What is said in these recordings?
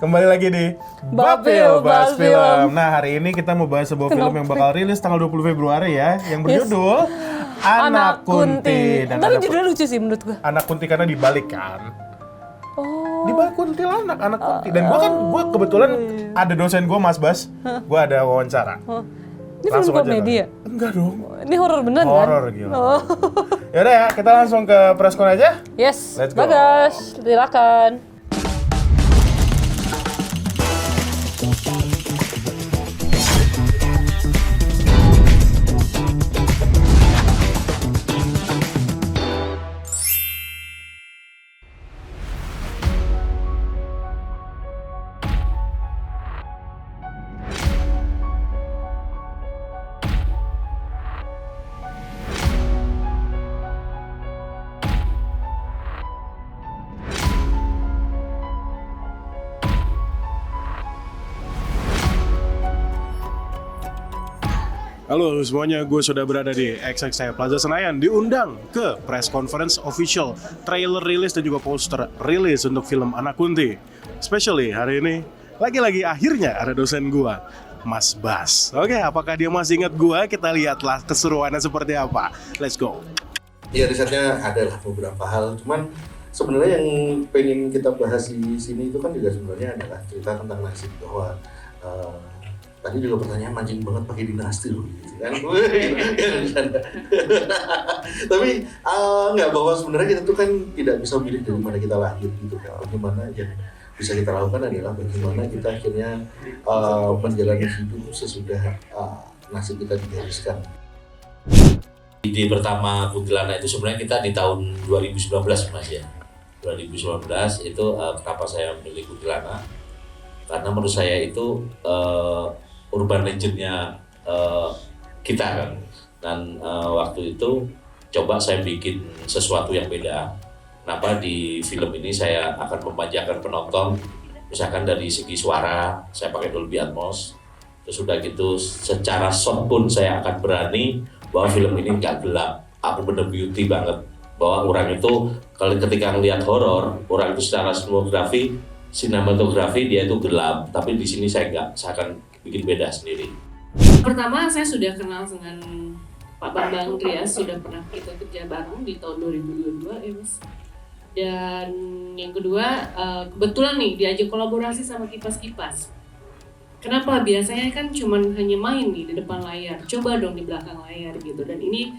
Kembali lagi di Bapil Bahas Film. Nah, hari ini kita mau bahas sebuah film yang bakal rilis tanggal 20 Februari ya, yang berjudul Anak Kunti. Dan tapi judulnya lucu sih menurut gue. Anak Kunti karena dibalik kan. Oh. Dibalik kuntilanak, anak kunti. Dan gue kebetulan ada dosen gue Mas Bas. Gue ada wawancara. Ini film komedi ya? Enggak dong. Ini horor beneran kan? Horor gila. Yaudah ya, kita langsung ke preskon aja. Yes. Let's go. Bagas, silakan. Halo semuanya, gue sudah berada di XXI Plaza Senayan, diundang ke press conference official, trailer rilis dan juga poster rilis untuk film Anak Kunti. Especially hari ini, lagi-lagi akhirnya ada dosen gue, Mas Bas. Oke, apakah dia masih ingat gue? Kita lihatlah keseruannya seperti apa. Let's go. Iya, risetnya adalah beberapa hal, cuman sebenarnya yang pengen kita bahas di sini itu kan juga sebenarnya adalah cerita tentang nasib bahwa tadi juga pertanyaan mancing banget pakai dinasti loh, gitu kan? Tapi nggak, bahwa sebenarnya kita tuh kan tidak bisa memilih dari mana kita lahir gitu kan. Bagaimana yang bisa kita lakukan adalah bagaimana kita akhirnya menjalani hidup sesudah nasib kita digariskan. Ide pertama Kuntilanak itu sebenarnya kita di tahun 2019 Mas ya. 2019 itu kenapa saya memilih Kuntilanak? Karena menurut saya itu urban legendnya kita kan. Dan waktu itu coba saya bikin sesuatu yang beda. Kenapa di film ini saya akan memanjakan penonton, misalkan dari segi suara saya pakai Dolby Atmos. Terus udah gitu secara sound pun saya akan berani bahwa film ini nggak gelap, aku bener beauty banget. Bahwa orang itu kalau ketika ngelihat horor, orang itu secara sinematografi dia itu gelap, tapi di sini saya nggak, saya akan bikin beda sendiri. Pertama, saya sudah kenal dengan Pak Bambang Trias, sudah pernah kita kerja bareng di tahun 2022 ya Mas. Dan yang kedua, kebetulan nih diajak kolaborasi sama Kipas-Kipas. Kenapa? Biasanya kan cuman hanya main nih di depan layar, coba dong di belakang layar gitu. Dan ini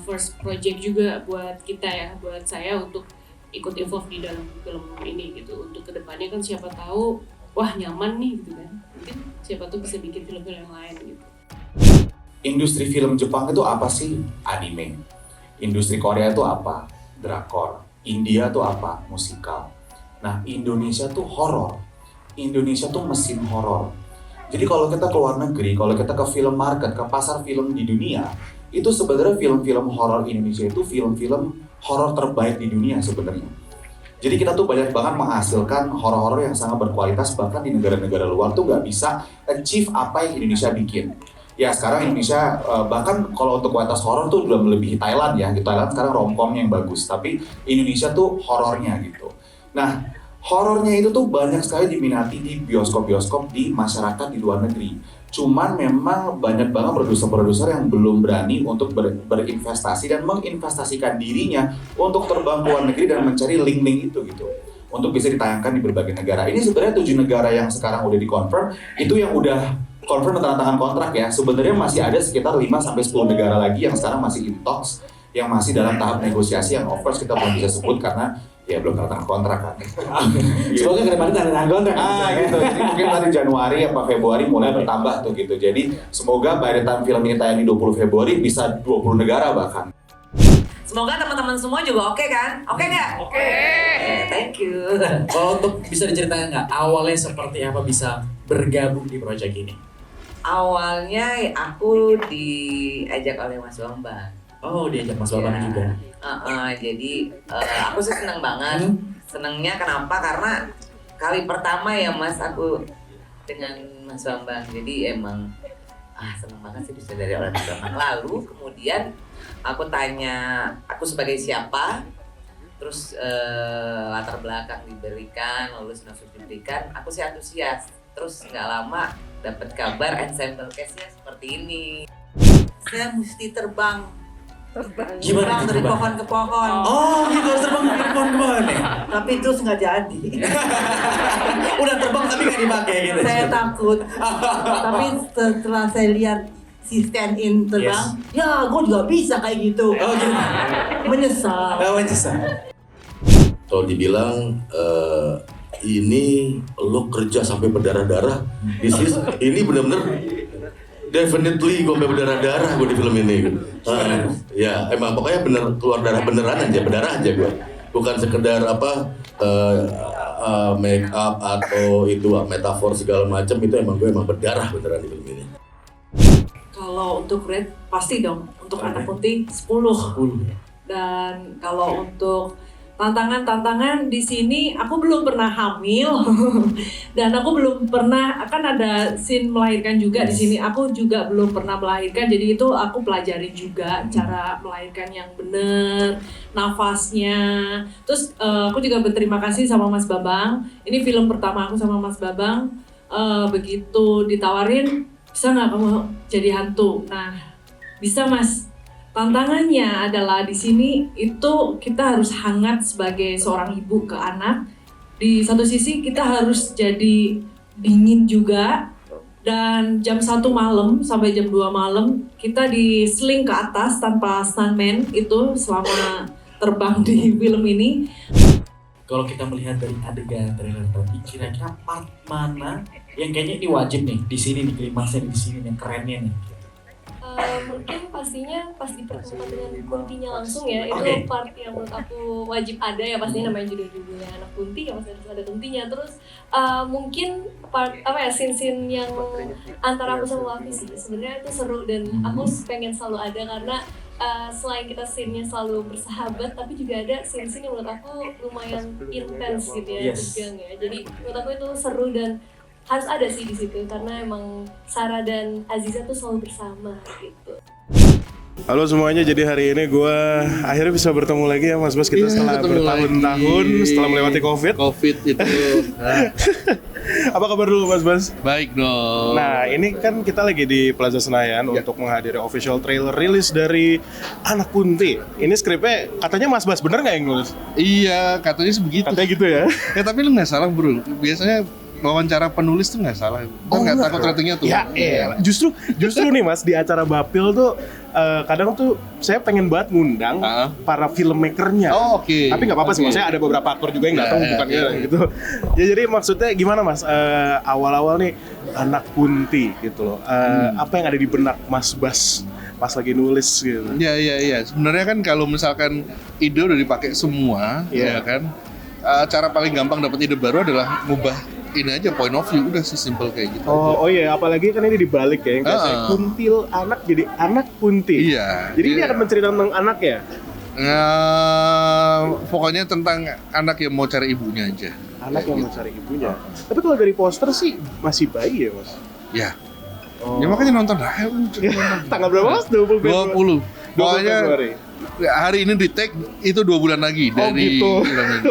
first project juga buat kita ya, buat saya untuk ikut involve di dalam film ini gitu. Untuk kedepannya kan siapa tahu, wah nyaman nih gitu kan. Mungkin siapa tuh bisa bikin film-film yang lain gitu. Industri film Jepang itu apa sih? Anime. Industri Korea itu apa? Drakor. India tuh apa? Musikal. Nah, Indonesia tuh horor. Indonesia tuh mesin horor. Jadi kalau kita ke luar negeri, kalau kita ke film market, ke pasar film di dunia, itu sebenarnya film-film horor Indonesia itu film-film horor terbaik di dunia sebenarnya. Jadi kita tuh banyak banget menghasilkan horor-horor yang sangat berkualitas, bahkan di negara-negara luar tuh nggak bisa achieve apa yang Indonesia bikin. Ya sekarang Indonesia bahkan kalau untuk kualitas horor tuh udah melebihi Thailand ya. Di Thailand sekarang romcomnya yang bagus, tapi Indonesia tuh horornya gitu. Nah, horornya itu tuh banyak sekali diminati di bioskop-bioskop di masyarakat di luar negeri. Cuman memang banyak banget produser-produser yang belum berani untuk berinvestasi dan menginvestasikan dirinya untuk terbang ke luar negeri dan mencari link-link itu gitu. Untuk bisa ditayangkan di berbagai negara. Ini sebenarnya 7 negara yang sekarang udah dikonfirm, itu yang udah confirm tanda tangan kontrak ya. Sebenarnya masih ada sekitar 5-10 negara lagi yang sekarang masih in talks, yang masih dalam tahap negosiasi yang of course kita belum bisa sebut karena ya belum tanda tangan kontrak kan. Semoga ke depannya tanda tangan kontrak. Gitu. Jadi mungkin nanti Januari apa Februari mulai bertambah tuh gitu. Jadi semoga by the time film ini tayang di 20 Februari bisa 20 negara bahkan. Semoga teman-teman semua juga oke kan? Oke nggak? Oke. Thank you. Kalau untuk bisa diceritakan nggak awalnya seperti apa bisa bergabung di proyek ini? Awalnya aku diajak oleh Mas Bambang. Oh, diajak Mas Bambang Ya. juga. Jadi aku sih seneng banget. Senengnya kenapa? Karena kali pertama ya Mas aku dengan Mas Bambang. Jadi emang seneng banget sih disadari oleh Mas Bambang. Lalu kemudian aku tanya aku sebagai siapa, terus latar belakang diberikan, lalu sinopsis diberikan, aku sih antusias. Terus nggak lama dapat kabar ensemble cast-nya seperti ini. Saya mesti terbang Gimana dari terbang? pohon ke pohon. Oh, gitu harus terbang dari pohon ke pohon nih. Tapi terus nggak jadi. Udah terbang tapi nggak dipakai gitu. Saya takut. Tapi setelah saya lihat si stand in terbang, ya gue juga bisa kayak gitu. Oh gitu. Menyesal. Kalau dibilang ini lo kerja sampai berdarah-darah, ini benar-benar definitely gue sampai berdarah-darah gue di film ini. Ya emang pokoknya bener keluar darah beneran aja, berdarah aja gue. Bukan sekedar make up atau itu metafor segala macam, itu emang gue emang berdarah beneran di film ini. Kalau untuk rate pasti dong, untuk Anak Putih 10. Dan kalau untuk tantangan di sini aku belum pernah hamil dan aku belum pernah, akan ada scene melahirkan juga di sini. Aku juga belum pernah melahirkan, jadi itu aku pelajari juga cara melahirkan yang benar, nafasnya. Terus aku juga berterima kasih sama Mas Babang. Ini film pertama aku sama Mas Babang. Begitu ditawarin, bisa nggak kamu jadi hantu? Nah, bisa Mas. Tantangannya adalah di sini itu kita harus hangat sebagai seorang ibu ke anak. Di satu sisi kita harus jadi dingin juga, dan jam 1 malam sampai jam 2 malam kita diseling ke atas tanpa stuntman itu selama terbang di film ini. Kalau kita melihat dari adegan trailer tadi, kira-kira part mana yang kayaknya ini wajib nih di sini nih, klimaksnya di sini yang kerennya nih? Mungkin pastinya pas dipertemukan dengan Kuntinya langsung ya, itu part yang menurut aku wajib ada ya, pastinya namanya judulnya Anak Kunti ya, pasti harus ada Kuntinya. Terus mungkin part scene-scene yang antara aku sama Wafi sih sebenarnya itu seru, dan aku pengen selalu ada karena selain kita scene-nya selalu bersahabat, tapi juga ada scene-scene yang menurut aku lumayan intens gitu ya, tegang ya. Jadi menurut aku itu seru dan harus ada sih di situ, karena emang Sarah dan Aziza tuh selalu bersama gitu. Halo semuanya, jadi hari ini gue akhirnya bisa bertemu lagi ya Mas Bas. Kita setelah bertahun-tahun setelah melewati Covid itu. Apa kabar dulu Mas Bas? Baik dong. Nah ini kan kita lagi di Plaza Senayan untuk menghadiri official trailer rilis dari Anak Kunti. Ini skripnya katanya Mas Bas, bener nggak yang nulis? Iya, katanya sebegitu. Katanya gitu ya? Ya tapi lu nggak salah bro, biasanya wawancara penulis tuh nggak salah. Nggak takut ratingnya tuh. Ya justru nih Mas, di acara Bapil tuh kadang tuh saya pengen banget ngundang para filmmakernya. Oh, oke. Tapi nggak apa-apa sih, maksudnya ada beberapa aktor juga yang datang, bukan gitu. Ya jadi maksudnya gimana Mas, awal-awal nih Anak Kunti gitu loh. Apa yang ada di benak Mas Bas pas lagi nulis gitu? Iya. Sebenarnya kan kalau misalkan ide udah dipakai semua, ya kan. Cara paling gampang dapat ide baru adalah ngubah ini aja point of view, udah sih simple kayak gitu. Oh iya, apalagi kan ini dibalik ya, yang kayak kuntil anak jadi Anak Kunti. Iya. Jadi ini akan menceritakan tentang anak ya? Pokoknya tentang anak yang mau cari ibunya aja. Anak yang mau cari ibunya. Tapi kalau dari poster sih masih bayi ya Mas? Ya. Ya makanya nonton lah. Tanggal berapa Mas? 20 Februari? 20. Pokoknya hari ini di tag itu 2 bulan lagi dari gitu.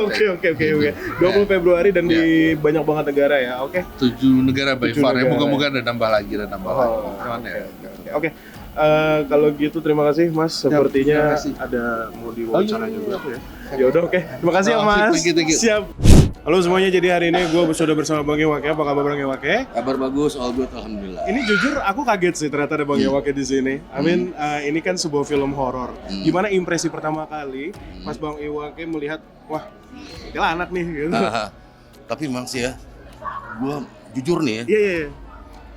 Oke. 20 Februari dan di banyak banget negara ya. Oke. 7 negara by far ya. Moga-moga ada nambah lagi. Oke. Kalau gitu terima kasih Mas. Sepertinya ada mau diwawancara juga ya. Ya udah oke. Terima kasih ya Mas. Siap. Halo semuanya, jadi hari ini gue sudah bersama Bang Iwake. Apa kabar Bang Iwake? Kabar bagus, all good, alhamdulillah. Ini jujur aku kaget sih ternyata ada Bang Iwake di sini. Ini kan sebuah film horor. Gimana impresi pertama kali pas Bang Iwake melihat, wah, ini anak nih gitu. Tapi memang sih ya, gue jujur nih ya. Iya.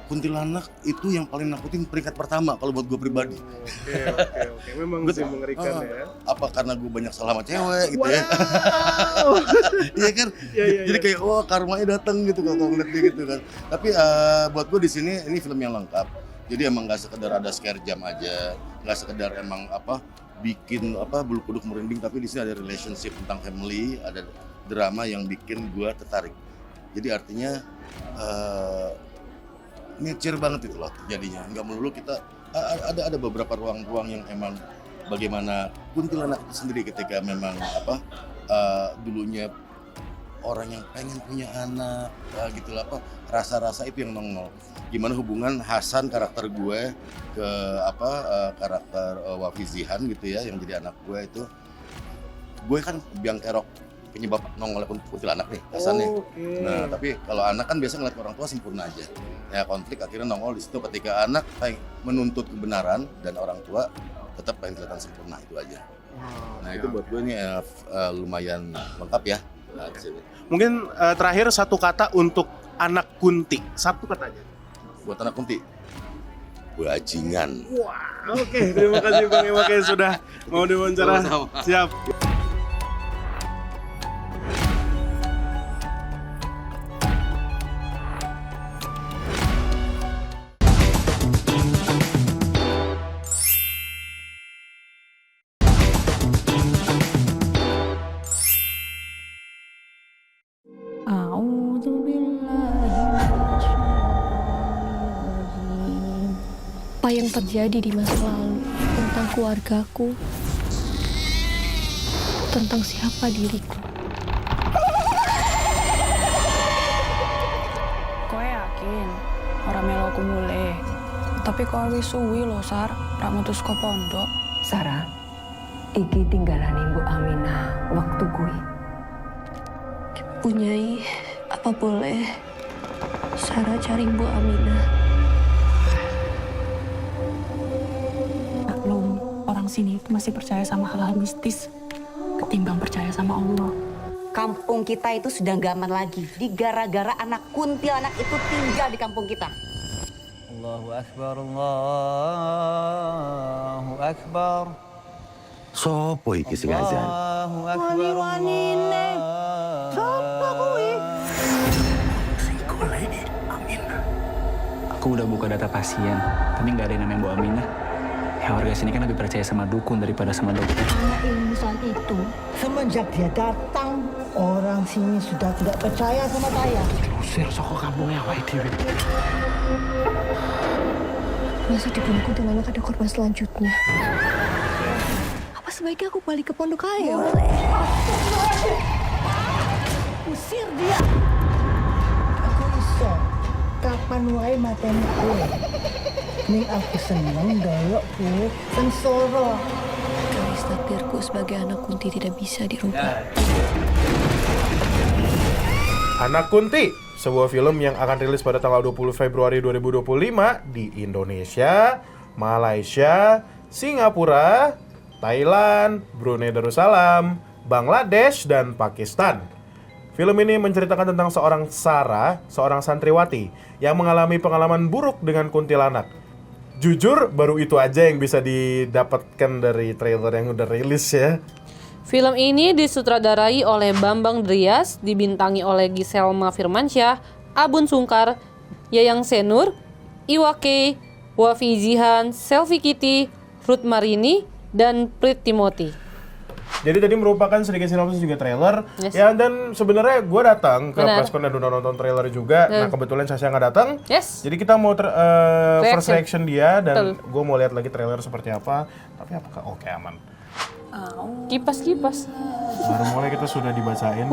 Kuntilanak itu yang paling nakutin peringkat pertama kalau buat gue pribadi. Oke. Memang sih mengerikan ya. Apa karena gue banyak salah sama cewek gitu ya? Iya kan? Jadi kayak karmanya datang gitu kalau ngeliat dia gitu kan. Tapi buat gue di sini ini film yang lengkap. Jadi emang nggak sekedar ada scare jam aja, nggak sekedar emang bikin bulu kuduk merinding, tapi di sini ada relationship tentang family, ada drama yang bikin gue tertarik. Jadi artinya nature banget itu loh jadinya, nggak melulu kita ada beberapa ruang-ruang yang emang bagaimana kuntilanak itu sendiri ketika memang dulunya orang yang pengen punya anak, gitu lah, apa rasa-rasa itu yang nongol. Gimana hubungan Hasan karakter gue ke karakter Wafi Zihan gitu ya, yang jadi anak gue itu. Gue kan biang kerok penyebab nongolnya kuntilanak nih Hasan nih. Nah tapi kalau anak kan biasa ngeliat orang tua sempurna aja. Ya konflik akhirnya nongol di situ ketika anak menuntut kebenaran dan orang tua tetap pengen kelihatan sempurna, itu aja. Nah itu buat gue ini lumayan lengkap ya. Nah, Mungkin terakhir satu kata untuk anak Kunti. Satu kata aja. Buat anak Kunti. Bajingan. Wah, oke. Terima kasih Bang Iwake sudah mau diwawancara. Siap. Apa yang terjadi di masa lalu tentang keluargaku, tentang siapa diriku. Koe yakin orang melo aku mulai, tapi koe wis suwi lho Sar, ra mutus ko pondok. Sarah, iki tinggalane Mbok Aminah waktu kuwi. Punyai, apa boleh Sarah cari Mbok Aminah? Maklum, orang sini itu masih percaya sama hal-hal mistis ketimbang percaya sama Allah. Kampung kita itu sudah nggak aman lagi. Gara-gara anak kuntilanak itu tinggal di kampung kita. Allahu Akbar, Allahu Akbar. Sopo iki sing azan? Allahu Akbar. Wani-wanine. Sopo kuwi? Sing goleki Aminah. Aku udah buka data pasien, tapi nggak ada yang namanya Bu Aminah. Ya warga sini kan lebih percaya sama dukun daripada sama dokter. Anak ilmusan itu, semenjak dia datang, orang sini sudah tidak percaya sama saya. Usir soko kampungnya awake dhewe. Masa di pondok kuntilanak ada korban selanjutnya? Apa sebaiknya aku balik ke pondok aja? Usir dia. Aku iso. Kapan wae mateni kowe. Ning aku seneng dolok kowe sengsara. Garis takdirku sebagai anak Kunti tidak bisa dirubah. Anak Kunti, sebuah film yang akan rilis pada tanggal 20 Februari 2025 di Indonesia, Malaysia, Singapura, Thailand, Brunei Darussalam, Bangladesh, dan Pakistan. Film ini menceritakan tentang seorang Sarah, seorang santriwati yang mengalami pengalaman buruk dengan kuntilanak. Jujur, baru itu aja yang bisa didapatkan dari trailer yang udah rilis ya. Film ini disutradarai oleh Bambang Drias, dibintangi oleh Giselma Firmansyah, Abun Sungkar, Yayang Senur, Iwake, Wafi Zihan, Selvi Kitty, Ruth Marini, dan Prit Timothy. Jadi tadi merupakan sedikit sinopsis juga trailer. Yes. Ya, dan sebenarnya gue datang ke Benar. preskon dan udah nonton trailer juga. Nah kebetulan Sasha nggak datang. Yes. Jadi kita mau first reaction dia dan Betul. gue mau lihat lagi trailer seperti apa. Tapi apakah oke aman? Kipas-kipas. Baru mulai kita sudah dibacain.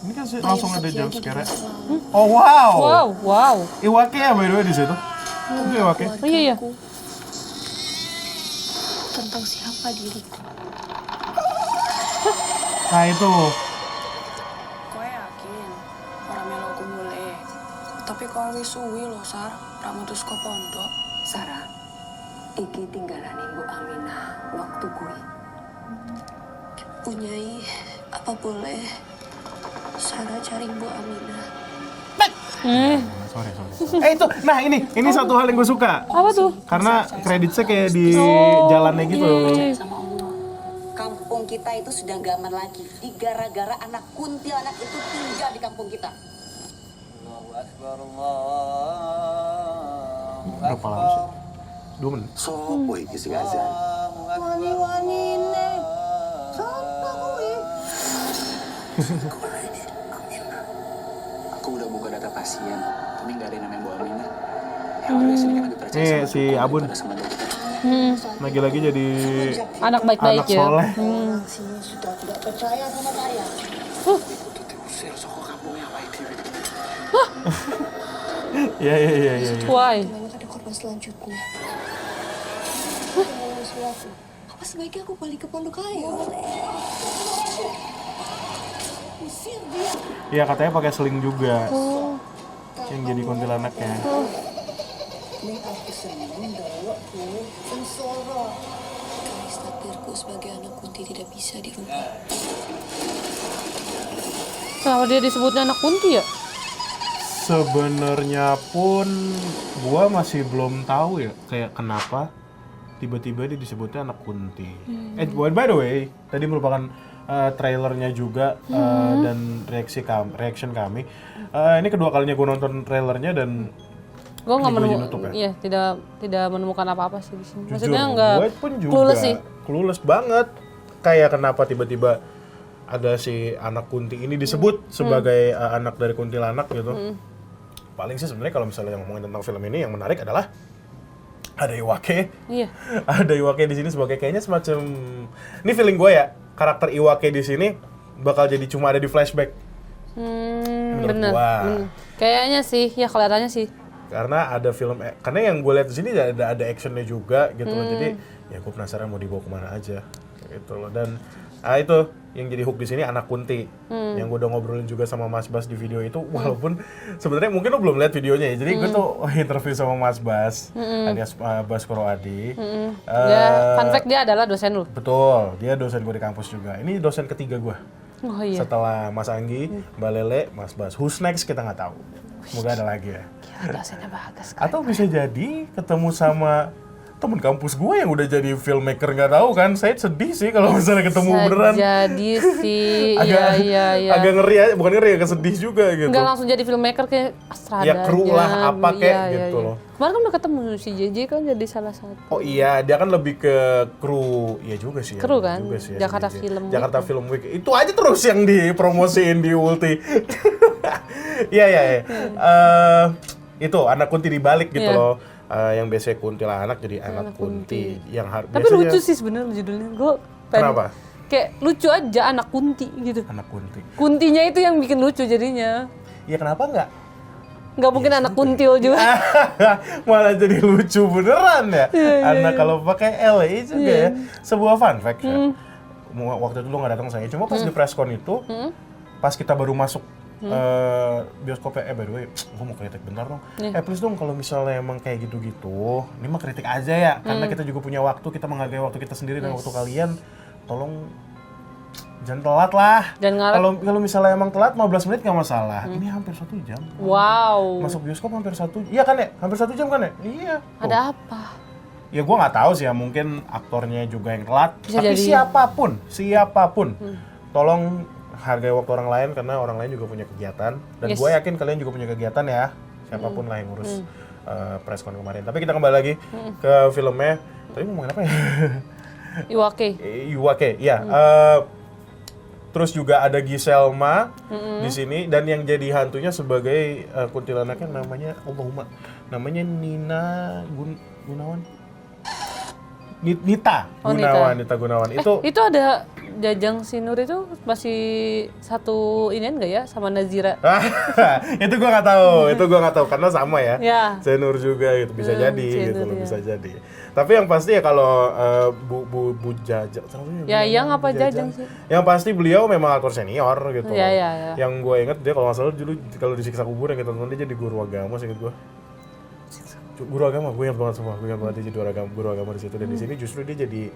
Ini kan langsung ada jump scare. Oh wow. Wow. Iwake ya by the way di situ. Itu Iwake. Oh iya. Tentang siapa diriku. Nah itu. Koe yakin orang melo aku mulai, tapi koe wis suwi lho Sar, ra mutus ko pondok. Sarah, iki tinggalane Mbok Aminah waktu kuwi. Punyai, apa boleh Sarah cari Mbok Aminah? Sorry. Itu, nah ini satu hal yang gue suka. Apa tuh? Karena kreditnya kayak di jalannya gitu. Kampung kita itu sudah nggak aman lagi. Gara-gara anak kuntilanak itu tinggal di kampung kita. Allahu Akbar, Allahu Berapa lama sih? 2 menit. Sopo iki sing azan? Wani-wanine. Sopo kuwi? Aku udah buka data pasien, tapi nggak ada yang namanya Bu Aminah. Ya warga sini kan lebih percaya Nih sama si dukun Abun. daripada sama dokter. Lagi-lagi jadi Anak baik-baik anak ya. soleh. Orang sini sudah tidak percaya sama saya. Iya. Why? Memang ada korban selanjutnya. Apa sebaiknya aku balik ke pondok air? Usir dia. Iya katanya pakai seling juga. Yang jadi kuntilanaknya. Ini aku senang dulu tuh sensoro. Garis takdirku sebagai anak kunti tidak bisa dirubah. Kenapa dia disebutnya anak kunti ya? Sebenarnya pun gua masih belum tahu ya kayak kenapa tiba-tiba dia disebutnya anak kunti. By the way, tadi merupakan trailernya juga dan reaction kami. Ini kedua kalinya gue nonton trailernya dan Gue nggak di menemukan, YouTube ya? iya tidak menemukan apa-apa sih di sini. Jujur, Maksudnya nggak gue pun juga clueless sih. clueless banget. Kayak kenapa tiba-tiba ada si anak kunti ini disebut sebagai anak dari kuntilanak gitu. Paling sih sebenarnya kalau misalnya ngomongin tentang film ini yang menarik adalah ada Iwake. Iya. Ada Iwake di sini sebagai kayaknya semacam ini feeling gue ya, karakter Iwake di sini bakal jadi cuma ada di flashback. Bener. Kayaknya sih, ya kelihatannya sih. Karena ada film, karena yang gue lihat di sini ada actionnya juga gitu loh. Jadi ya gue penasaran mau dibawa kemana aja gitu loh. Dan itu yang jadi hook di sini anak kunti. Yang gue udah ngobrolin juga sama Mas Bas di video itu, walaupun sebenarnya mungkin lo belum lihat videonya ya. Jadi gue tuh interview sama Mas Bas alias Baskoro Adi. Fun fact dia adalah dosen lu. Betul, dia dosen gue di kampus juga. Ini dosen ketiga gue. Oh iya. Setelah Mas Anggi, Mbak Lele, Mas Bas. Who's next kita nggak tahu. Semoga ada lagi ya. Gila, dosennya bagus. Atau bisa jadi ketemu sama temen kampus gue yang udah jadi filmmaker, nggak tahu kan. Saya sedih sih kalau misalnya ketemu beneran. Jadi sih, iya. Agak ngeri aja, bukan ngeri, agak sedih juga gitu. Nggak langsung jadi filmmaker kayak Astrada. Ya kru lah apa kayak gitu loh. Kemarin kan udah ketemu si JJ kan jadi salah satu. Oh iya, dia kan lebih ke kru, iya juga sih. Kru kan, juga sih, Jakarta si JJ. Film Week. Jakarta Film Week. Itu aja terus yang dipromosiin di Ulti. Iya. Itu anak kunti dibalik gitu loh. Yang biasanya kuntilanak jadi anak kunti. Tapi lucu sih sebenarnya judulnya. Gue kenapa? Kayak lucu aja anak kunti gitu. Anak kunti. Kuntinya itu yang bikin lucu jadinya. Ya kenapa enggak? Nggak mungkin anak kuntil juga. Malah jadi lucu beneran ya. Anak kalau pakai L juga ya. Sebuah fun fact ya. Waktu itu lu nggak datang saya. Cuma pas di presscon itu, pas kita baru masuk bioskopnya, by the way, gue mau kritik bentar dong. Please dong kalau misalnya emang kayak gitu-gitu, ini mah kritik aja ya. Karena kita juga punya waktu, kita menghargai waktu kita sendiri dan waktu kalian. Tolong jangan telat lah. Kalau misalnya emang telat 15 menit nggak masalah. Ini hampir 1 jam. Wow. Masuk bioskop hampir 1 jam. Iya kan ya? Hampir 1 jam kan ya? Iya. Ada apa? Ya gue nggak tahu sih ya, mungkin aktornya juga yang telat. Bisa tapi jadi. siapapun, tolong hargai waktu orang lain karena orang lain juga punya kegiatan. Dan gue yakin kalian juga punya kegiatan ya. Siapapun lah yang ngurus presscon kemarin. Tapi kita kembali lagi ke filmnya. Tadi ngomongin apa ya? Iwake, ya. Terus juga ada Giselma di sini dan yang jadi hantunya sebagai kuntilanaknya namanya namanya Nina Gunawan. Nita Gunawan. Itu ada Jajang Sinur itu masih satu inian nggak ya sama Nazira? Itu gue nggak tahu karena sama ya. Sinur juga gitu bisa jadi gitu loh, bisa jadi. Tapi yang pasti ya kalau Bu Jajang, yang apa Jajang sih? Yang pasti beliau memang aktor senior gitu. Ya. Yang gue inget dia kalau nggak salah dulu kalau di Siksa Kubur yang kita tonton dia jadi guru agama, sih inget gue. Guru agama, gue ingat banget semua. Gue ingat banget dia jadi guru agama di situ dan di sini justru dia jadi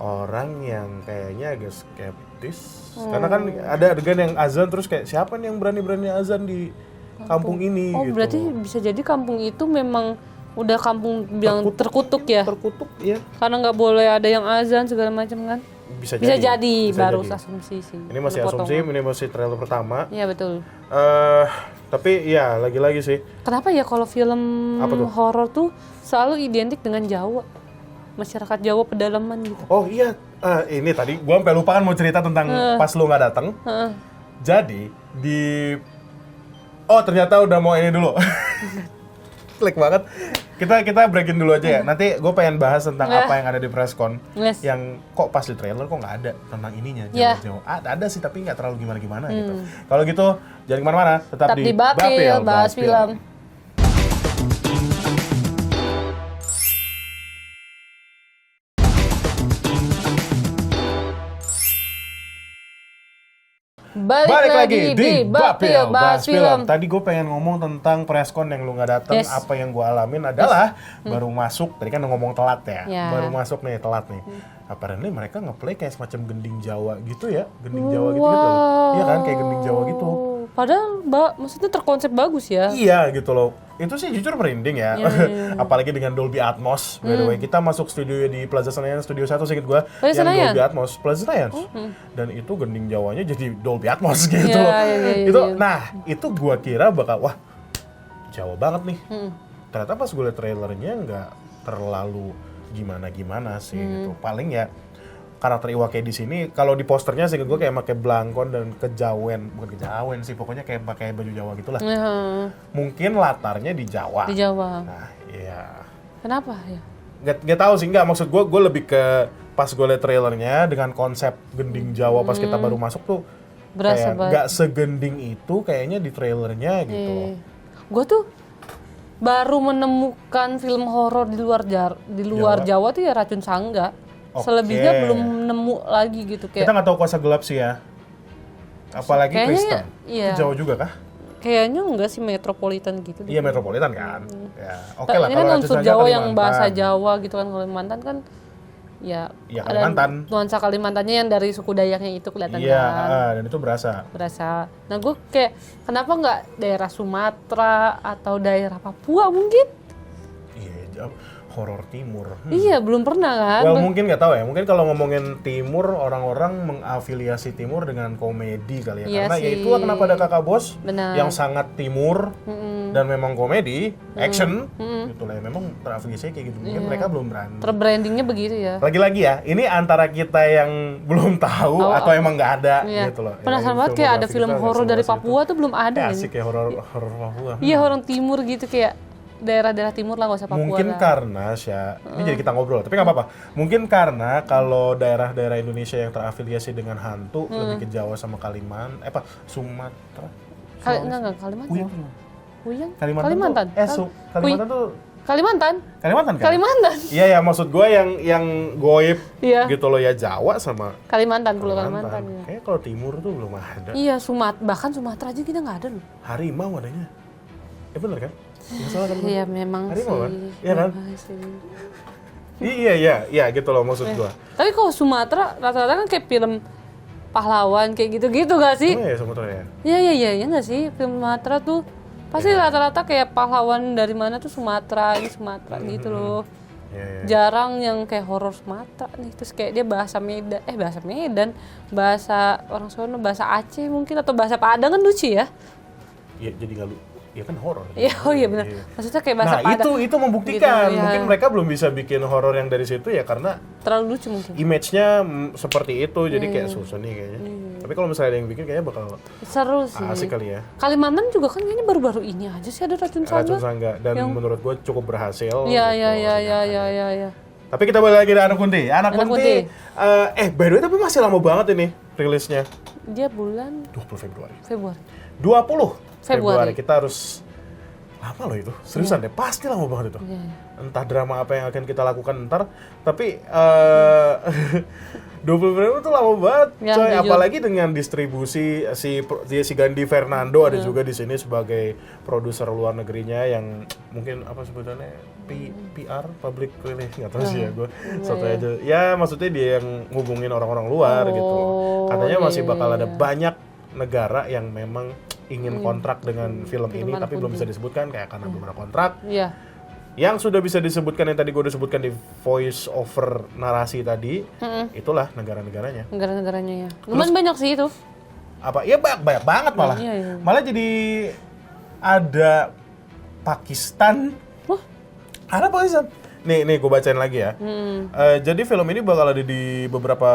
orang yang kayaknya agak skeptis. Karena kan ada adegan yang azan terus kayak siapa nih yang berani azan di kampung ini gitu. Berarti bisa jadi kampung itu memang udah kampung yang terkutuk ya? Terkutuk, iya. Karena nggak boleh ada yang azan segala macam kan? Bisa jadi. Baru asumsi sih. Ini masih asumsi, ini masih trailer pertama. Iya betul. Tapi ya lagi-lagi sih. Kenapa ya kalau film horor tuh selalu identik dengan Jawa? Masyarakat Jawa pedalaman gitu. Oh iya, ini tadi gua sampai lupa kan mau cerita tentang pas lu nggak datang. Jadi ternyata udah mau ini dulu. Jelek banget. Kita breakin dulu aja ya. Nanti gue pengen bahas tentang apa yang ada di presscon. Yang kok pas di trailer kok nggak ada tentang ininya. Jawa-Jawa. Ada sih tapi nggak terlalu gimana-gimana gitu. Kalau gitu jangan kemana-mana. Tetap di Bapil bahas film. Balik lagi di Bapil bahas film. Tadi gue pengen ngomong tentang preskon yang lu nggak datang. Apa yang gue alamin adalah baru masuk. Tadi kan ngomong telat ya. Baru masuk nih telat nih. Apparently mereka ngeplay kayak semacam gending Jawa gitu ya. Gending Jawa gitu. Iya kan kayak gending Jawa gitu. Padahal maksudnya terkonsep bagus ya. Iya gitu loh. Itu sih jujur merinding ya. Apalagi dengan Dolby Atmos. By the way, kita masuk studio di Plaza Senayan Studio 1 sedikit gua yang Dolby Atmos, Plaza Senayan. Dan itu gending Jawanya jadi Dolby Atmos gitu loh. Itu nah, itu gua kira bakal wah Jawa banget nih. Ternyata pas gue liat trailernya nggak terlalu gimana-gimana sih gitu. Paling ya karakter Iwake di sini kalau di posternya sih gue kayak pakai blangkon dan bukan kejawen sih, pokoknya kayak pakai baju Jawa gitulah. Mungkin latarnya di Jawa. Di Jawa. Nah, iya. Kenapa ya? Gak tahu sih, nggak maksud gue lebih ke pas gue liat trailernya dengan konsep gending Jawa pas kita baru masuk tuh berasa kayak nggak segending itu kayaknya di trailernya gitu. Gue tuh baru menemukan film horor di luar Jawa tuh ya Racun Sangga. Selebihnya belum nemu lagi gitu kayak. Kita nggak tahu Kuasa Gelap sih ya. Apalagi Kristen. Iya. Jawa juga kah? Kayaknya enggak sih metropolitan gitu. Iya metropolitan kan. Ya, oke lah. Ini kan unsur Jawa yang bahasa Jawa gitu kan. Kalimantan kan ya Kalimantan. Nuansa Kalimantannya yang dari suku Dayaknya itu kelihatan kan. Iya, dan itu berasa. Nah gue kayak kenapa nggak daerah Sumatera atau daerah Papua mungkin? Iya, horor timur. Iya, belum pernah kan? Well, mungkin nggak tahu ya. Mungkin kalau ngomongin timur, orang-orang mengafiliasi timur dengan komedi kali ya. Iya karena sih. ya itulah kenapa ada Kakak Bos Benar. yang sangat timur dan memang komedi, action, gitu lah ya. Memang terafiliasinya kayak gitu. Mungkin mereka belum berani. Terbrandingnya begitu ya. Lagi-lagi ya, ini antara kita yang belum tahu atau emang nggak ada gitu loh. Penasaran banget kayak ada film horor dari Papua tuh belum ada. Asik ya horor Papua. Iya, orang timur gitu kayak daerah-daerah timur lah, nggak usah Papua. Mungkin lah. karena ini jadi kita ngobrol, tapi nggak apa-apa. Mungkin karena kalau daerah-daerah Indonesia yang terafiliasi dengan hantu lebih ke Jawa sama Sumatera. Enggak Kalimantan. Uyang? Kalimantan tuh Kalimantan kan? Kalimantan. Iya ya, maksud gue yang goib gitu loh ya, Jawa sama Kalimantan. Ya. Kayaknya kalau timur tuh belum ada. Iya, bahkan Sumatera aja kita nggak ada loh. Harimau adanya. Bener kan? Iya memang harimau, sih. Kan? Iya kan? Iya gitu loh maksud gue. Tapi kalau Sumatera rata-rata kan kayak film pahlawan kayak gitu-gitu gak sih? Oh iya Sumatera ya? Iya nggak sih, film Sumatera tuh pasti rata-rata kayak pahlawan dari mana tuh Sumatera gitu loh. Jarang yang kayak horor Sumatera nih, terus kayak dia bahasa Medan, bahasa orang sono, bahasa Aceh mungkin atau bahasa Padang kan lucu ya? Iya jadi nggak lucu. Ya kan horor. Iya benar. Maksudnya kayak bahasa Padang. Itu membuktikan. Gitu, ya. Mungkin mereka belum bisa bikin horor yang dari situ ya karena terlalu lucu mungkin. Image-nya seperti itu, jadi kayak susah nih kayaknya. Tapi kalau misalnya ada yang bikin kayaknya bakal seru sih. Asik kali ya. Kalimantan juga kan kayaknya baru-baru ini aja sih ada Racun Sangga. Racun Sangga dan menurut gue cukup berhasil. Iya. Tapi kita balik lagi ke Anak Kunti. Anak Kunti. By the way tapi masih lama banget ini rilisnya. Dia bulan 20 Februari. 20 Februari. Kita harus lama loh itu, seriusan deh, pasti lama banget itu. Entah drama apa yang akan kita lakukan ntar, tapi 20 Februari itu lama banget, coy. Apalagi dengan distribusi si Gandhi Fernando ada juga di sini sebagai produser luar negerinya yang mungkin apa sebutannya PR, public relation, nggak tahu sih ya gue. Satu aja, ya maksudnya dia yang ngubungin orang-orang luar gitu. Katanya masih bakal ada banyak negara yang memang ingin kontrak dengan film ini tapi belum bisa disebutkan kayak karena belum ada kontrak. Iya. Yang sudah bisa disebutkan yang tadi gue udah sebutkan di voice over narasi tadi, itulah negara-negaranya. Negara-negaranya ya. Lumayan banyak sih itu. Apa? Ya banyak banget malah. Iya. Malah jadi ada Pakistan. Ada Pakistan. Nih gue bacain lagi ya. Jadi film ini bakal ada di beberapa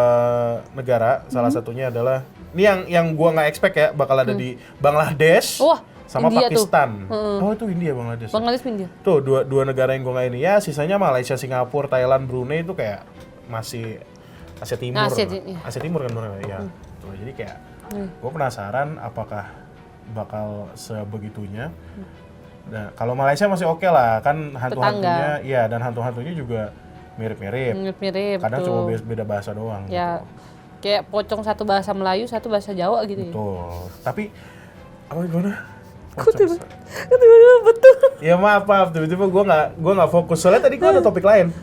negara. Salah satunya adalah ini yang gue nggak expect ya bakal ada di Bangladesh, sama India tuh. Pakistan. Heeh. Oh itu India, Bangladesh. Bangladesh India. Tuh dua negara yang gue nggak ini ya, sisanya Malaysia, Singapura, Thailand, Brunei itu kayak masih Asia Timur. Iya. Asia Timur kan bener ya. Tuh, jadi kayak gue penasaran apakah bakal sebegitunya. Nah, kalau Malaysia masih oke lah, kan hantu-hantunya, iya, dan hantu-hantunya juga mirip-mirip. Mirip-mirip. Kadang tuh. cuma beda bahasa doang. Ya, kayak pocong satu bahasa Melayu, satu bahasa Jawa gitu. Betul. Tapi apa gimana? Tiba-tiba betul. Ya maaf, tiba-tiba gue nggak fokus. Soalnya tadi gue ada topik lain.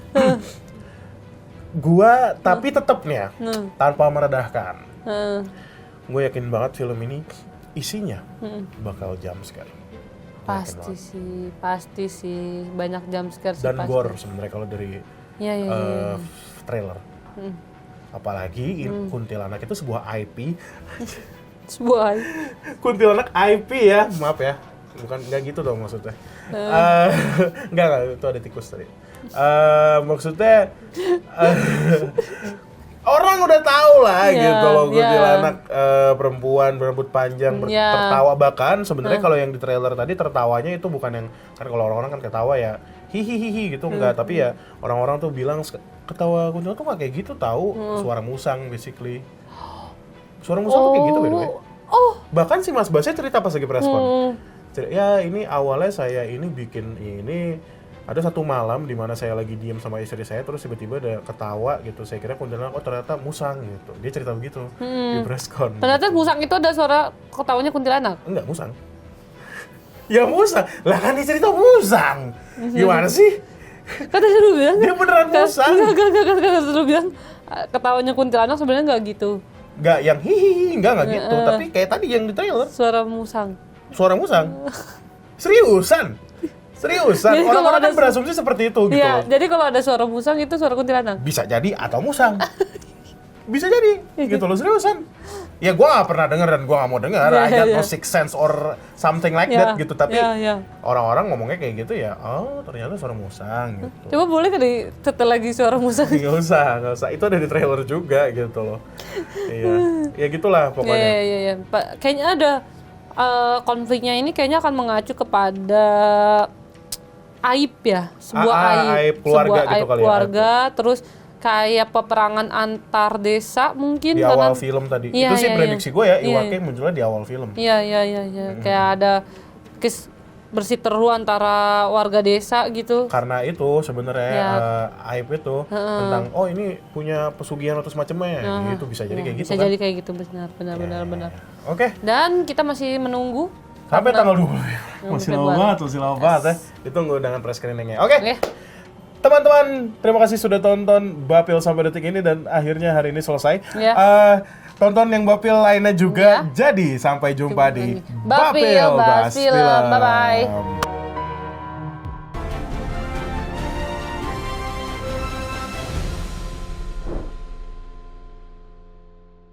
Tapi tetap nih ya, tanpa meredahkan. Gue yakin banget film ini isinya bakal jumpscare. Pasti sih banyak jumpscare sih. Dan pasti. gore sebenarnya kalau dari trailer. Apalagi kuntilanak itu sebuah IP. Kuntilanak IP ya, maaf ya. Nggak gitu dong maksudnya. Nggak, itu ada tikus tadi. Maksudnya orang udah tahu lah gitu kalau kuntilanak perempuan berambut panjang tertawa, bahkan sebenarnya kalau yang di trailer tadi tertawanya itu bukan yang, kan kalau orang-orang kan ketawa ya hihihihi gitu, enggak, tapi ya orang-orang tuh bilang ketawa kuntilanak tuh nggak kayak gitu tahu, suara musang basically. Suara musang tuh kayak gitu by the way. Bahkan si Mas Basnya cerita pas lagi preskon. Ya ini awalnya saya ini bikin ini, ada satu malam di mana saya lagi diem sama istri saya, terus tiba-tiba ada ketawa gitu. Saya kira kuntilanak, ternyata musang gitu. Dia cerita begitu di preskon. Ternyata musang itu ada suara ketawanya kuntilanak. Enggak, musang. Ya musang. Lah kan dia cerita musang. Gimana sih? Kata lu bilang. Dia beneran musang. Enggak, lu bilang ketawanya kuntilanak sebenarnya enggak gitu. Enggak yang hihihi, enggak gitu. Tapi kayak tadi yang di trailer. Suara musang. Seriusan? Orang-orang kan berasumsi seperti itu gitu. Iya, jadi kalau ada suara musang itu suara kuntilanak. Bisa jadi atau musang. Bisa jadi gitu loh, seriusan. Ya gue gak pernah denger dan gue gak mau denger. I got no sixth sense or something like that gitu. Tapi orang-orang ngomongnya kayak gitu ya, oh ternyata suara musang gitu. Coba boleh kali setel lagi suara musang? Gak usah. Itu ada di trailer juga gitu loh. Iya, ya gitulah pokoknya. Iya. Kayaknya ada konfliknya ini kayaknya akan mengacu kepada aib ya, sebuah aib keluarga sebuah gitu aib kali keluarga, terus kayak peperangan antar desa mungkin di awal film tadi. Iya, itu sih prediksi gue ya, Iwake iya. munculnya di awal film. Iya. Kayak ada bersiteru antara warga desa gitu. Karena itu sebenarnya aib itu tentang ini punya pesugihan atau semacamnya gitu, bisa jadi kayak gitu bisa kan. jadi kayak gitu, benar. Oke. Dan kita masih menunggu sampai tanggal 20. Masih lama banget ya. Ditunggu dengan press screening-nya. Oke. Teman-teman, terima kasih sudah tonton Bapil sampai detik ini dan akhirnya hari ini selesai. Tonton yang Bapil lainnya juga. Jadi sampai jumpa di Bapil Bahas Film. Bye-bye.